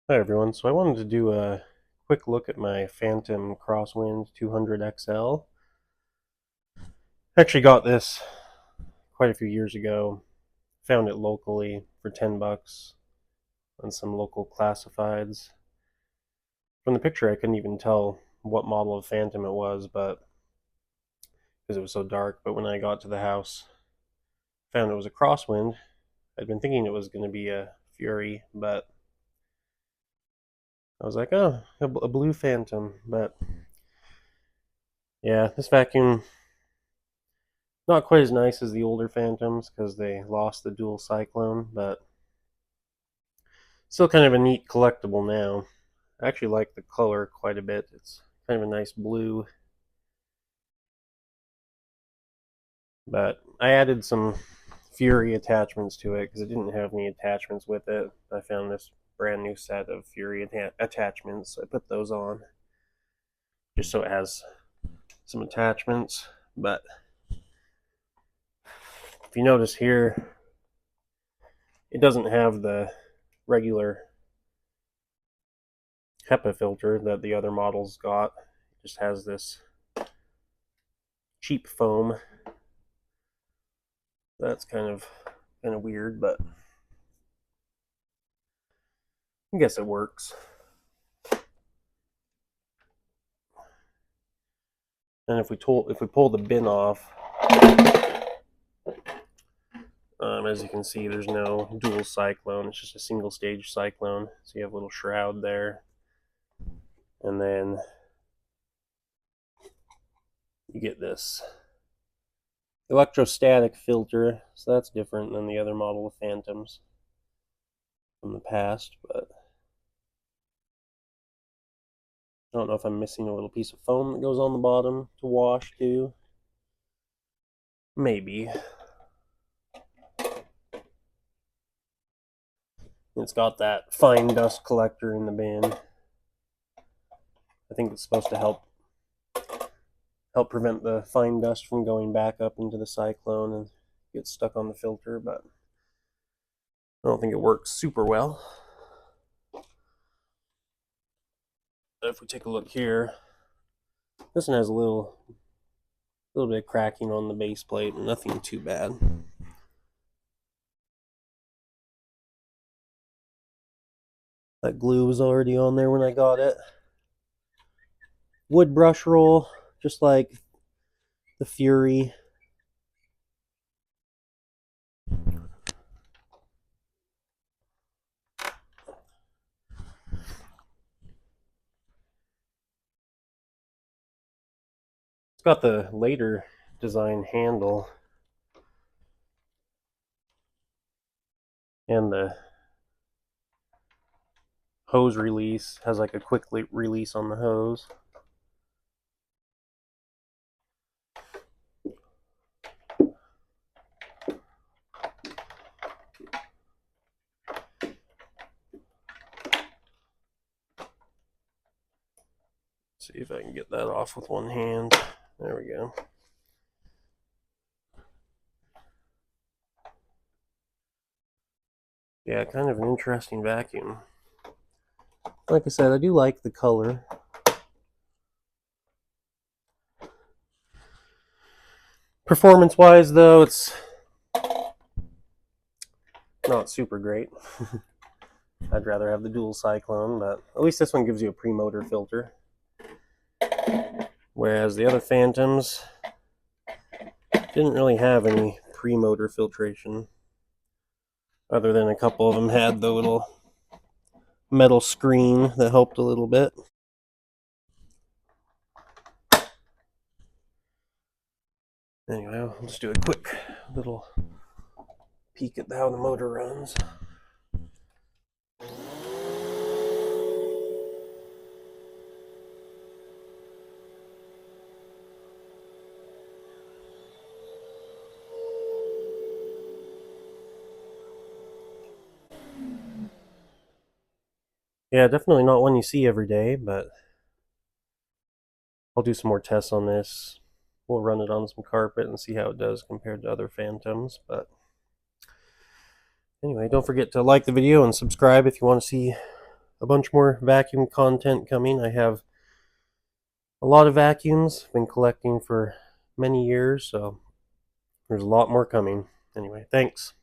Hi everyone, so I wanted to do a quick look at my Fantom Crosswind 200 XL. I actually got this quite a few years ago. Found it locally for 10 bucks on some local classifieds. From the picture I couldn't even tell what model of Fantom it was, but because it was so dark, but when I got to the house, found it was a Crosswind. I'd been thinking it was going to be a Fury, but I was like, oh, a blue Fantom, but yeah, this vacuum not quite as nice as the older Fantoms because they lost the dual cyclone, but still kind of a neat collectible now. I actually like the color quite a bit. It's kind of a nice blue, but I added some Fury attachments to it because it didn't have any attachments with it. I found this brand new set of Fury attachments. So I put those on just so it has some attachments. But if you notice here, it doesn't have the regular HEPA filter that the other models got. It just has this cheap foam. That's kind of weird, but I guess it works. And if we pull the bin off, as you can see, there's no dual cyclone. It's just a single stage cyclone. So you have a little shroud there, and then you get this electrostatic filter. So that's different than the other model of Fantoms from the past, but I don't know if I'm missing a little piece of foam that goes on the bottom to wash too. Maybe. It's got that fine dust collector in the bin. I think it's supposed to help prevent the fine dust from going back up into the cyclone and get stuck on the filter, but I don't think it works super well. If we take a look here, this one has a little bit of cracking on the base plate, nothing too bad. That glue was already on there when I got it. Wood brush roll, just like the Fury. It's got the later design handle and the hose release has like a quick release on the hose. See if I can get that off with one hand. There we go. Yeah, kind of an interesting vacuum. Like I said, I do like the color. Performance-wise, though, it's not super great. I'd rather have the dual cyclone, but at least this one gives you a pre-motor filter. Whereas the other Fantoms didn't really have any pre-motor filtration, other than a couple of them had the little metal screen that helped a little bit. Anyway, I'll just do a quick little peek at how the motor runs. Yeah, definitely not one you see every day, but I'll do some more tests on this. We'll run it on some carpet and see how it does compared to other Fantoms. But anyway, don't forget to like the video and subscribe if you want to see a bunch more vacuum content coming. I have a lot of vacuums, been collecting for many years, so there's a lot more coming. Anyway, thanks.